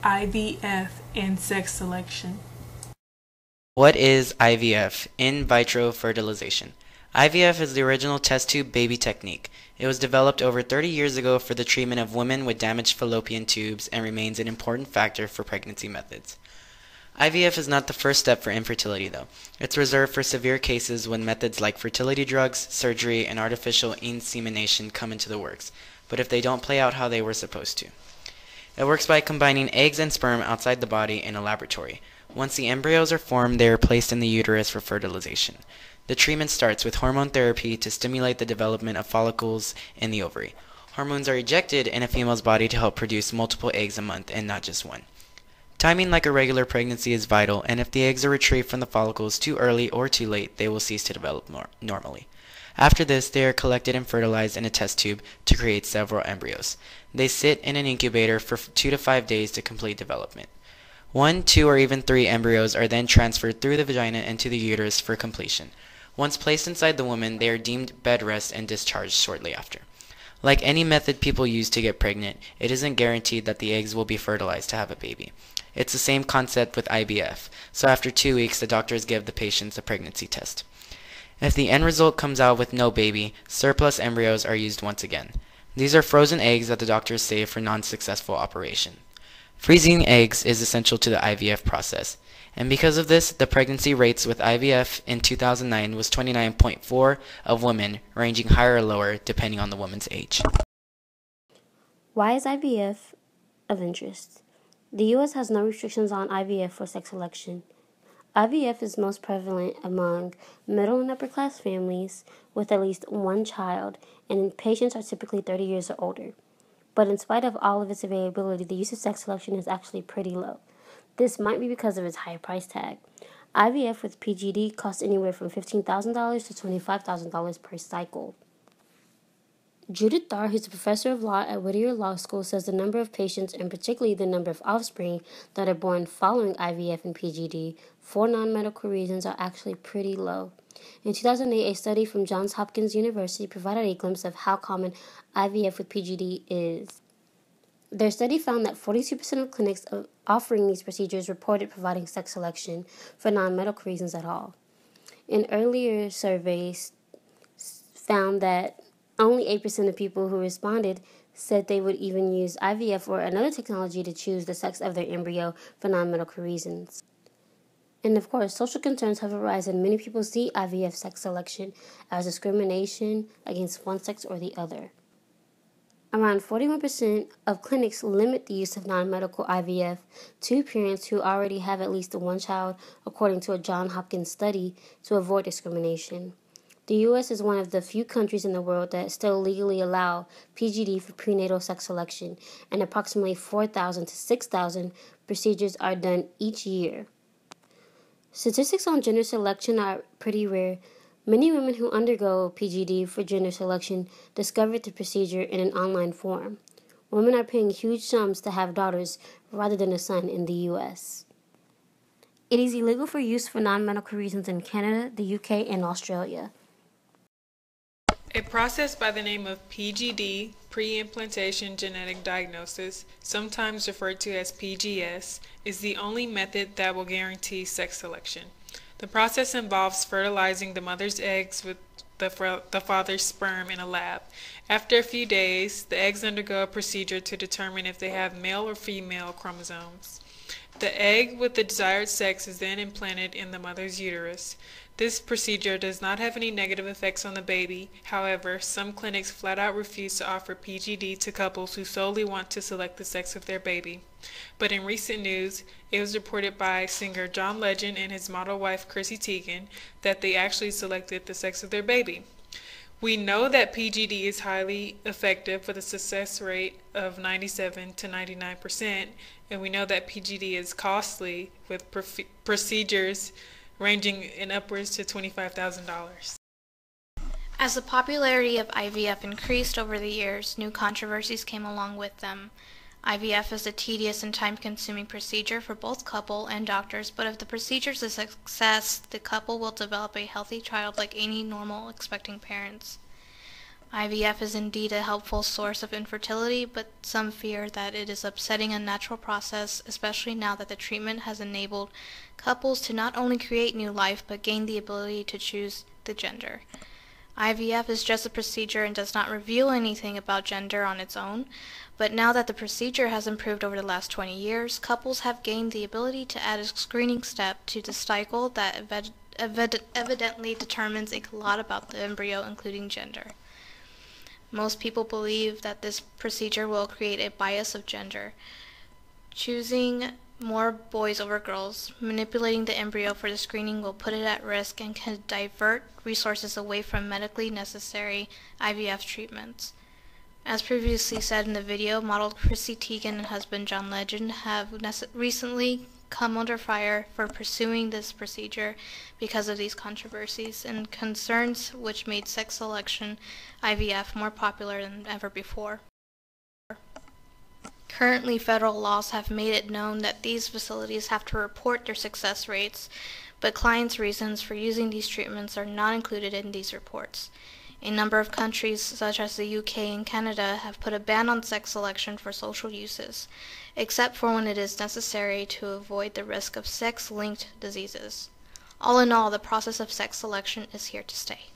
IVF and Sex Selection. What is IVF? In vitro fertilization. IVF is the original test tube baby technique. It was developed over 30 years ago for the treatment of women with damaged fallopian tubes and remains an important factor for pregnancy methods. IVF is not the first step for infertility, though. It's reserved for severe cases when methods like fertility drugs, surgery, and artificial insemination come into the works, but if they don't play out how they were supposed to. It works by combining eggs and sperm outside the body in a laboratory. Once the embryos are formed, they are placed in the uterus for fertilization. The treatment starts with hormone therapy to stimulate the development of follicles in the ovary. Hormones are ejected in a female's body to help produce multiple eggs a month and not just one. Timing like a regular pregnancy is vital, and if the eggs are retrieved from the follicles too early or too late, they will cease to develop normally. After this, they are collected and fertilized in a test tube to create several embryos. They sit in an incubator for 2 to 5 days to complete development. 1, 2, or even 3 embryos are then transferred through the vagina into the uterus for completion. Once placed inside the woman, they are deemed bed rest and discharged shortly after. Like any method people use to get pregnant, it isn't guaranteed that the eggs will be fertilized to have a baby. It's the same concept with IVF, so after 2 weeks, the doctors give the patients a pregnancy test. If the end result comes out with no baby, surplus embryos are used once again. These are frozen eggs that the doctors save for non-successful operation. Freezing eggs is essential to the IVF process, and because of this, the pregnancy rates with IVF in 2009 was 29.4 of women, ranging higher or lower depending on the woman's age. Why is IVF of interest? The U.S. has no restrictions on IVF for sex selection. IVF is most prevalent among middle and upper class families with at least one child, and patients are typically 30 years or older. But in spite of all of its availability, the use of sex selection is actually pretty low. This might be because of its high price tag. IVF with PGD costs anywhere from $15,000 to $25,000 per cycle. Judith Thar, who's a professor of law at Whittier Law School, says the number of patients, and particularly the number of offspring that are born following IVF and PGD for non-medical reasons are actually pretty low. In 2008, a study from Johns Hopkins University provided a glimpse of how common IVF with PGD is. Their study found that 42% of clinics offering these procedures reported providing sex selection for non-medical reasons at all. In earlier surveys found that only 8% of people who responded said they would even use IVF or another technology to choose the sex of their embryo for non-medical reasons. And of course, social concerns have arisen, and many people see IVF sex selection as discrimination against one sex or the other. Around 41% of clinics limit the use of non-medical IVF to parents who already have at least one child, according to a Johns Hopkins study, to avoid discrimination. The U.S. is one of the few countries in the world that still legally allow PGD for prenatal sex selection, and approximately 4,000 to 6,000 procedures are done each year. Statistics on gender selection are pretty rare. Many women who undergo PGD for gender selection discovered the procedure in an online form. Women are paying huge sums to have daughters rather than a son in the U.S. It is illegal for use for non-medical reasons in Canada, the UK, and Australia. A process by the name of PGD, pre-implantation genetic diagnosis, sometimes referred to as PGS, is the only method that will guarantee sex selection. The process involves fertilizing the mother's eggs with the father's sperm in a lab. After a few days, the eggs undergo a procedure to determine if they have male or female chromosomes. The egg with the desired sex is then implanted in the mother's uterus. This procedure does not have any negative effects on the baby. However, some clinics flat out refuse to offer PGD to couples who solely want to select the sex of their baby. But in recent news, it was reported by singer John Legend and his model wife Chrissy Teigen that they actually selected the sex of their baby. We know that PGD is highly effective with a success rate of 97 to 99%, and we know that PGD is costly with procedures ranging in upwards to $25,000. As the popularity of IVF increased over the years, new controversies came along with them. IVF is a tedious and time-consuming procedure for both couple and doctors, but if the procedure is a success, the couple will develop a healthy child like any normal expecting parents. IVF is indeed a helpful source of infertility, but some fear that it is upsetting a natural process, especially now that the treatment has enabled couples to not only create new life, but gain the ability to choose the gender. IVF is just a procedure and does not reveal anything about gender on its own, but now that the procedure has improved over the last 20 years, couples have gained the ability to add a screening step to the cycle that evidently determines a lot about the embryo, including gender. Most people believe that this procedure will create a bias of gender, choosing more boys over girls. Manipulating the embryo for the screening will put it at risk and can divert resources away from medically necessary IVF treatments. As previously said in the video, model Chrissy Teigen and husband John Legend have recently come under fire for pursuing this procedure because of these controversies and concerns, which made sex selection IVF more popular than ever before. Currently, federal laws have made it known that these facilities have to report their success rates, but clients' reasons for using these treatments are not included in these reports. A number of countries, such as the UK and Canada, have put a ban on sex selection for social uses, except for when it is necessary to avoid the risk of sex-linked diseases. All in all, the process of sex selection is here to stay.